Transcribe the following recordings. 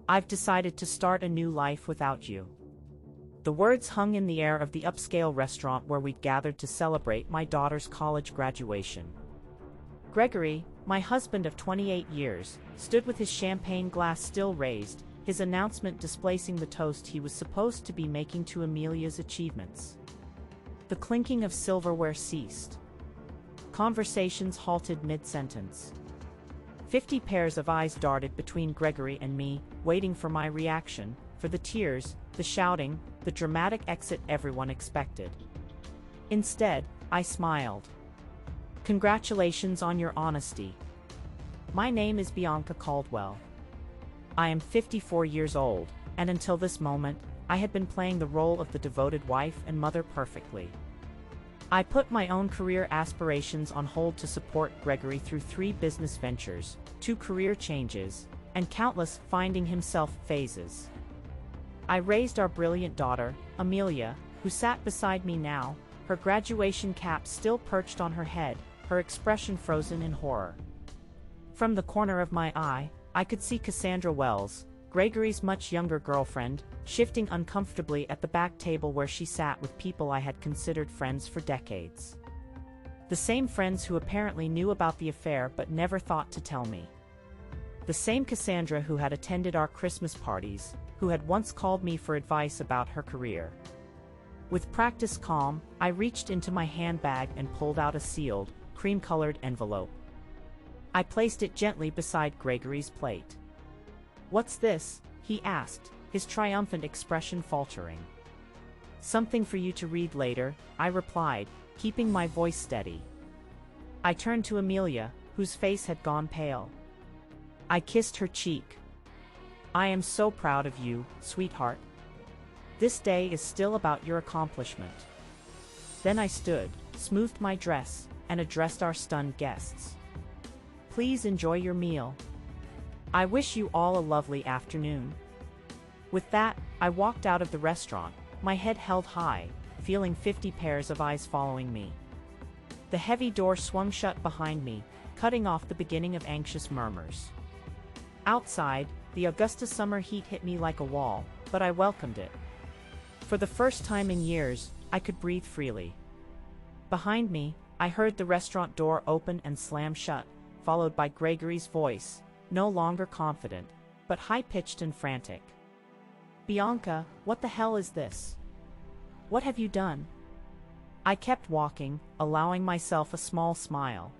I've decided to start a new life without you." The words hung in the air of the upscale restaurant where we'd gathered to celebrate my daughter's college graduation. Gregory, my husband of 28 years, stood with his champagne glass still raised, his announcement displacing the toast he was supposed to be making to Amelia's achievements. The clinking of silverware ceased. Conversations halted mid-sentence. 50 pairs of eyes darted between Gregory and me, waiting for my reaction, for the tears, the shouting, the dramatic exit everyone expected. Instead, I smiled. "Congratulations on your honesty. My name is Bianca Caldwell. I am 54 years old, and until this moment, I had been playing the role of the devoted wife and mother perfectly. I put my own career aspirations on hold to support Gregory through 3 business ventures, 2 career changes, and countless finding himself phases. I raised our brilliant daughter, Amelia, who sat beside me now, her graduation cap still perched on her head, her expression frozen in horror. From the corner of my eye, I could see Cassandra Wells, Gregory's much younger girlfriend, shifting uncomfortably at the back table where she sat with people I had considered friends for decades. The same friends who apparently knew about the affair but never thought to tell me. The same Cassandra who had attended our Christmas parties, who had once called me for advice about her career. With practiced calm, I reached into my handbag and pulled out a sealed, cream-colored envelope. I placed it gently beside Gregory's plate. "What's this?" he asked, his triumphant expression faltering. "Something for you to read later," I replied, keeping my voice steady. I turned to Amelia, whose face had gone pale. I kissed her cheek. "I am so proud of you, sweetheart. This day is still about your accomplishment." Then I stood, smoothed my dress, and addressed our stunned guests. "Please enjoy your meal. I wish you all a lovely afternoon." With that, I walked out of the restaurant, my head held high, feeling 50 pairs of eyes following me. The heavy door swung shut behind me, cutting off the beginning of anxious murmurs. Outside, the Augusta summer heat hit me like a wall, but I welcomed it. For the first time in years, I could breathe freely. Behind me, I heard the restaurant door open and slam shut, followed by Gregory's voice, no longer confident, but high-pitched and frantic. "Bianca, what the hell is this? What have you done?" I kept walking, allowing myself a small smile.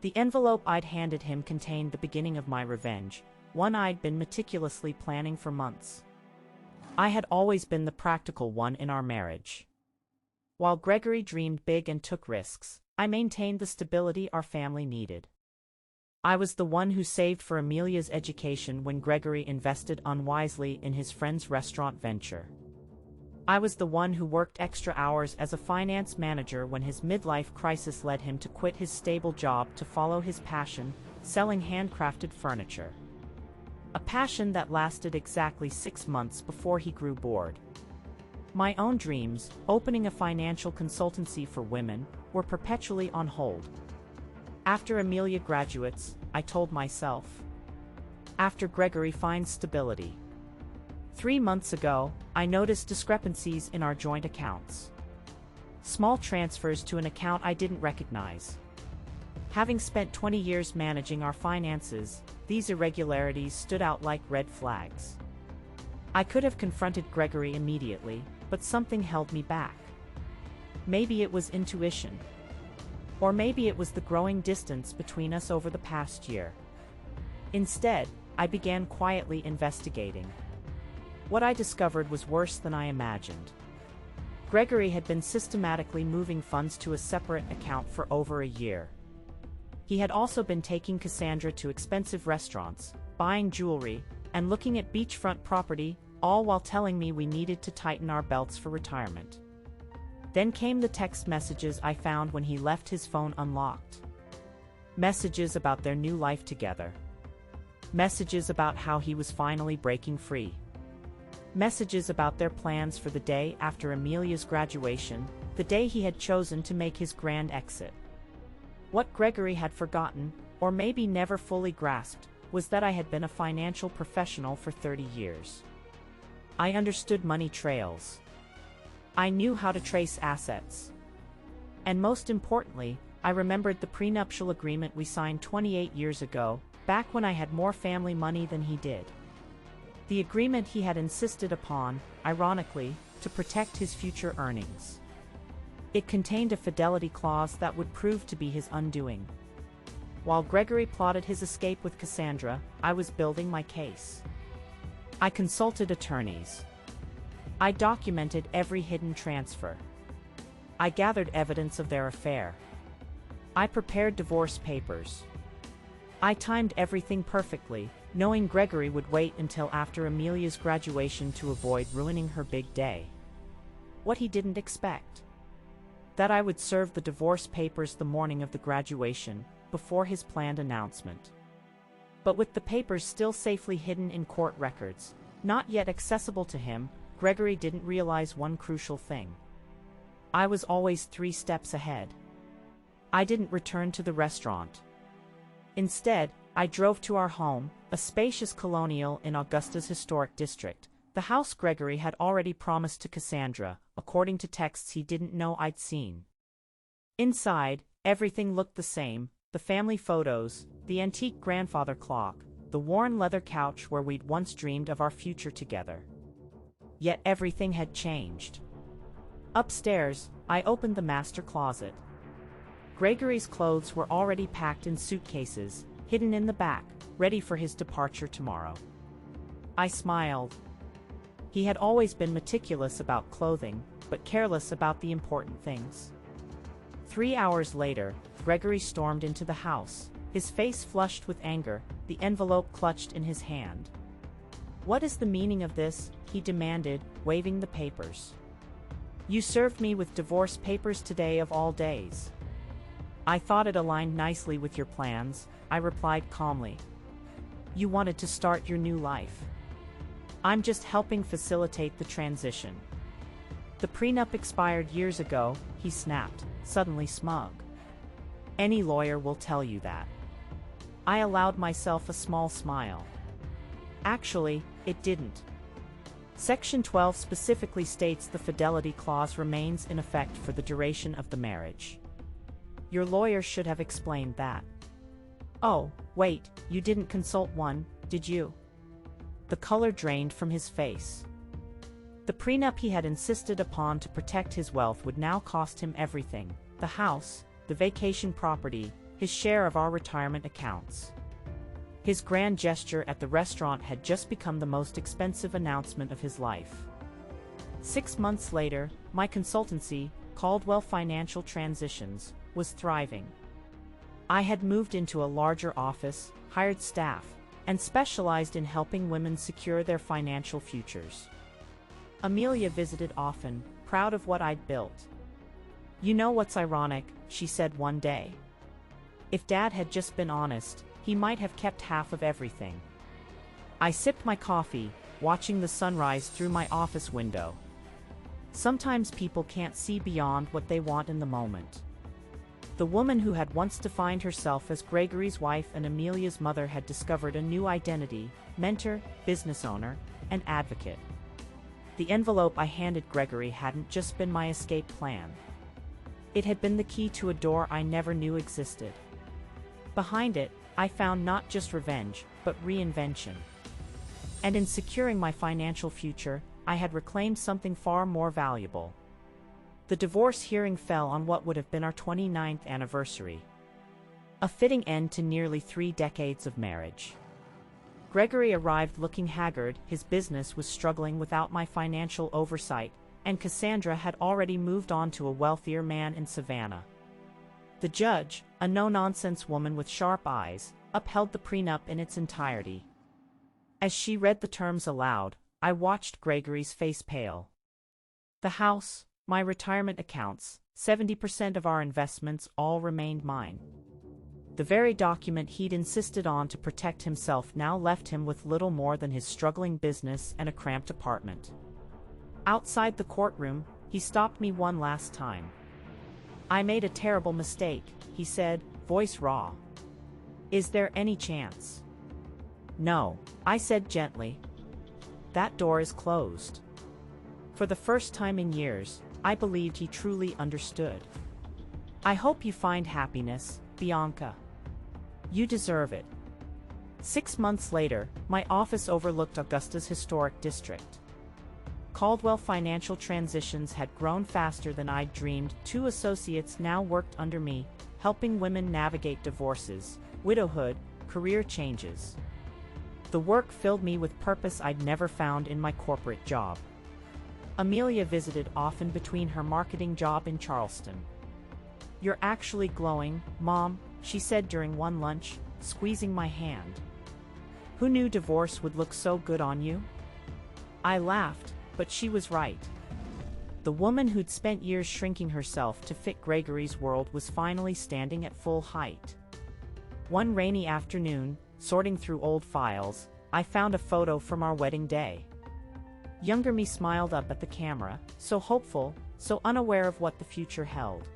The envelope I'd handed him contained the beginning of my revenge, one I'd been meticulously planning for months. I had always been the practical one in our marriage. While Gregory dreamed big and took risks, I maintained the stability our family needed. I was the one who saved for Amelia's education when Gregory invested unwisely in his friend's restaurant venture. I was the one who worked extra hours as a finance manager when his midlife crisis led him to quit his stable job to follow his passion, selling handcrafted furniture. A passion that lasted exactly 6 months before he grew bored. My own dreams, opening a financial consultancy for women, were perpetually on hold. After Amelia graduates, I told myself. After Gregory finds stability. 3 months ago, I noticed discrepancies in our joint accounts. Small transfers to an account I didn't recognize. Having spent 20 years managing our finances, these irregularities stood out like red flags. I could have confronted Gregory immediately, but something held me back. Maybe it was intuition. Or maybe it was the growing distance between us over the past year. Instead, I began quietly investigating. What I discovered was worse than I imagined. Gregory had been systematically moving funds to a separate account for over a year. He had also been taking Cassandra to expensive restaurants, buying jewelry, and looking at beachfront property, all while telling me we needed to tighten our belts for retirement. Then came the text messages I found when he left his phone unlocked. Messages about their new life together. Messages about how he was finally breaking free. Messages about their plans for the day after Amelia's graduation, the day he had chosen to make his grand exit. What Gregory had forgotten, or maybe never fully grasped, was that I had been a financial professional for 30 years. I understood money trails. I knew how to trace assets. And most importantly, I remembered the prenuptial agreement we signed 28 years ago, back when I had more family money than he did. The agreement he had insisted upon, ironically, to protect his future earnings. It contained a fidelity clause that would prove to be his undoing. While Gregory plotted his escape with Cassandra, I was building my case. I consulted attorneys. I documented every hidden transfer. I gathered evidence of their affair. I prepared divorce papers. I timed everything perfectly, knowing Gregory would wait until after Amelia's graduation to avoid ruining her big day. What he didn't expect: that I would serve the divorce papers the morning of the graduation, before his planned announcement. But with the papers still safely hidden in court records, not yet accessible to him, Gregory didn't realize one crucial thing. I was always 3 steps ahead. I didn't return to the restaurant. Instead, I drove to our home, a spacious colonial in Augusta's historic district, the house Gregory had already promised to Cassandra, according to texts he didn't know I'd seen. Inside, everything looked the same: the family photos, the antique grandfather clock, the worn leather couch where we'd once dreamed of our future together. Yet everything had changed. Upstairs, I opened the master closet. Gregory's clothes were already packed in suitcases, hidden in the back, ready for his departure tomorrow. I smiled. He had always been meticulous about clothing, but careless about the important things. 3 hours later, Gregory stormed into the house, his face flushed with anger, the envelope clutched in his hand. "What is the meaning of this?" he demanded, waving the papers. "You served me with divorce papers today of all days." "I thought it aligned nicely with your plans," I replied calmly. "You wanted to start your new life. I'm just helping facilitate the transition." "The prenup expired years ago," he snapped, suddenly smug. "Any lawyer will tell you that." I allowed myself a small smile. "Actually, it didn't. Section 12 specifically states the fidelity clause remains in effect for the duration of the marriage. Your lawyer should have explained that." "Oh, wait, you didn't consult one, did you?" The color drained from his face. The prenup he had insisted upon to protect his wealth would now cost him everything: the house, the vacation property, his share of our retirement accounts. His grand gesture at the restaurant had just become the most expensive announcement of his life. 6 months later, my consultancy, Caldwell Financial Transitions, was thriving. I had moved into a larger office, hired staff, and specialized in helping women secure their financial futures. Amelia visited often, proud of what I'd built. "You know what's ironic," she said one day. "If Dad had just been honest, he might have kept half of everything." I sipped my coffee, watching the sunrise through my office window. Sometimes people can't see beyond what they want in the moment. The woman who had once defined herself as Gregory's wife and Amelia's mother had discovered a new identity: mentor, business owner, and advocate. The envelope I handed Gregory hadn't just been my escape plan. It had been the key to a door I never knew existed. Behind it, I found not just revenge, but reinvention. And in securing my financial future, I had reclaimed something far more valuable. The divorce hearing fell on what would have been our 29th anniversary. A fitting end to nearly 3 decades of marriage. Gregory arrived looking haggard, his business was struggling without my financial oversight, and Cassandra had already moved on to a wealthier man in Savannah. The judge, a no-nonsense woman with sharp eyes, upheld the prenup in its entirety. As she read the terms aloud, I watched Gregory's face pale. The house, my retirement accounts, 70% of our investments all remained mine. The very document he'd insisted on to protect himself now left him with little more than his struggling business and a cramped apartment. Outside the courtroom, he stopped me one last time. "I made a terrible mistake," he said, voice raw. "Is there any chance?" No, I said gently. That door is closed. For the first time in years, I believed he truly understood. I hope you find happiness, Bianca. You deserve it. 6 months later, my office overlooked Augusta's historic district. Caldwell Financial Transitions had grown faster than I'd dreamed. 2 associates now worked under me, helping women navigate divorces, widowhood, career changes. The work filled me with purpose I'd never found in my corporate job. Amelia visited often between her marketing job in Charleston. "You're actually glowing, Mom," she said during one lunch, squeezing my hand. "Who knew divorce would look so good on you?" I laughed, but she was right. The woman who'd spent years shrinking herself to fit Gregory's world was finally standing at full height. One rainy afternoon, sorting through old files, I found a photo from our wedding day. Younger me smiled up at the camera, so hopeful, so unaware of what the future held.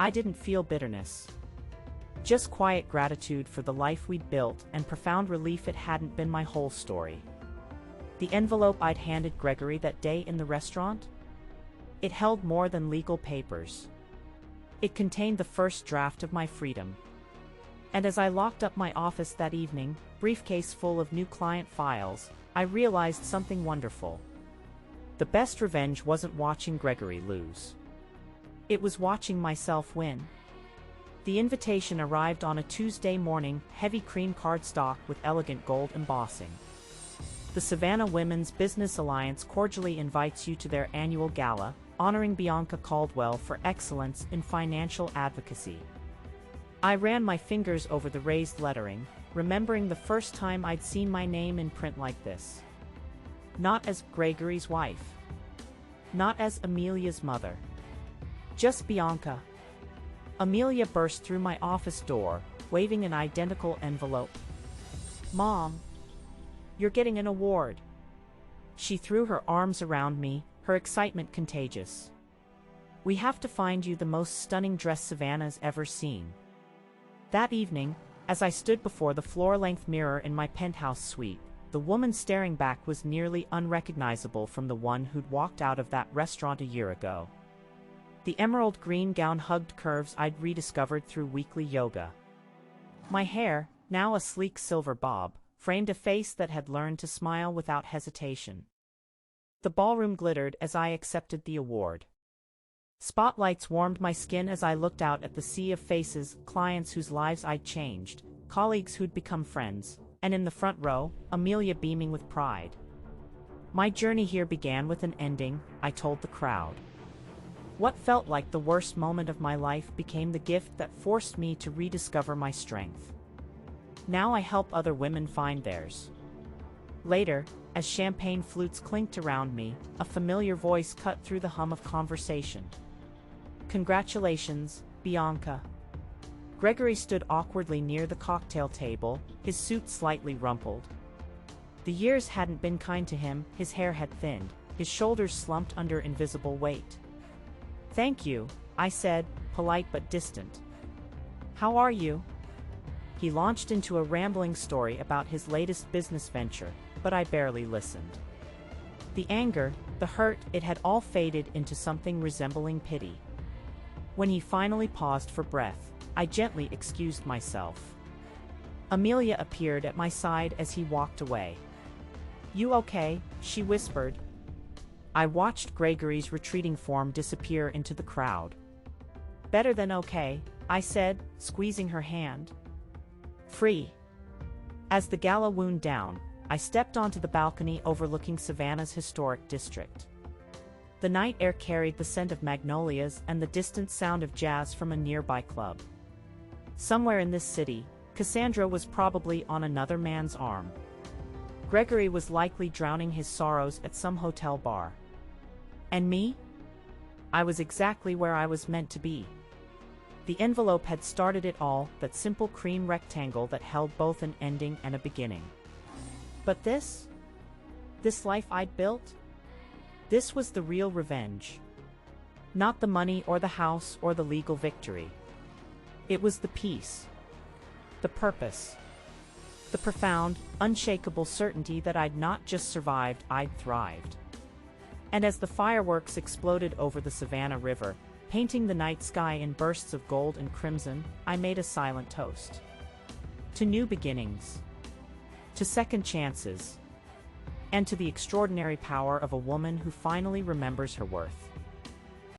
I didn't feel bitterness. Just quiet gratitude for the life we'd built and profound relief it hadn't been my whole story. The envelope I'd handed Gregory that day in the restaurant? It held more than legal papers. It contained the first draft of my freedom. And as I locked up my office that evening, briefcase full of new client files, I realized something wonderful. The best revenge wasn't watching Gregory lose. It was watching myself win. The invitation arrived on a Tuesday morning, heavy cream cardstock with elegant gold embossing. The Savannah Women's Business Alliance cordially invites you to their annual gala, honoring Bianca Caldwell for excellence in financial advocacy. I ran my fingers over the raised lettering, remembering the first time I'd seen my name in print like this. Not as Gregory's wife. Not as Amelia's mother. Just Bianca. Amelia burst through my office door, waving an identical envelope. "Mom, you're getting an award." She threw her arms around me, her excitement contagious. "We have to find you the most stunning dress Savannah's ever seen." That evening, as I stood before the floor-length mirror in my penthouse suite, the woman staring back was nearly unrecognizable from the one who'd walked out of that restaurant a year ago. The emerald green gown hugged curves I'd rediscovered through weekly yoga. My hair, now a sleek silver bob, framed a face that had learned to smile without hesitation. The ballroom glittered as I accepted the award. Spotlights warmed my skin as I looked out at the sea of faces, clients whose lives I'd changed, colleagues who'd become friends, and in the front row, Amelia beaming with pride. My journey here began with an ending, I told the crowd. What felt like the worst moment of my life became the gift that forced me to rediscover my strength. Now I help other women find theirs. Later, as champagne flutes clinked around me, a familiar voice cut through the hum of conversation. "Congratulations, Bianca." Gregory stood awkwardly near the cocktail table, his suit slightly rumpled. The years hadn't been kind to him, his hair had thinned, his shoulders slumped under invisible weight. "Thank you," I said, polite but distant. "How are you?" He launched into a rambling story about his latest business venture, but I barely listened. The anger, the hurt, it had all faded into something resembling pity. When he finally paused for breath, I gently excused myself. Amelia appeared at my side as he walked away. "You okay?" she whispered. I watched Gregory's retreating form disappear into the crowd. "Better than okay," I said, squeezing her hand. "Free." As the gala wound down, I stepped onto the balcony overlooking Savannah's historic district. The night air carried the scent of magnolias and the distant sound of jazz from a nearby club. Somewhere in this city, Cassandra was probably on another man's arm. Gregory was likely drowning his sorrows at some hotel bar. And me? I was exactly where I was meant to be. The envelope had started it all, that simple cream rectangle that held both an ending and a beginning. But this life I'd built? This was the real revenge. Not the money or the house or the legal victory. It was the peace. The purpose. The profound, unshakable certainty that I'd not just survived, I'd thrived. And as the fireworks exploded over the Savannah River, painting the night sky in bursts of gold and crimson, I made a silent toast. To new beginnings. To second chances. And to the extraordinary power of a woman who finally remembers her worth.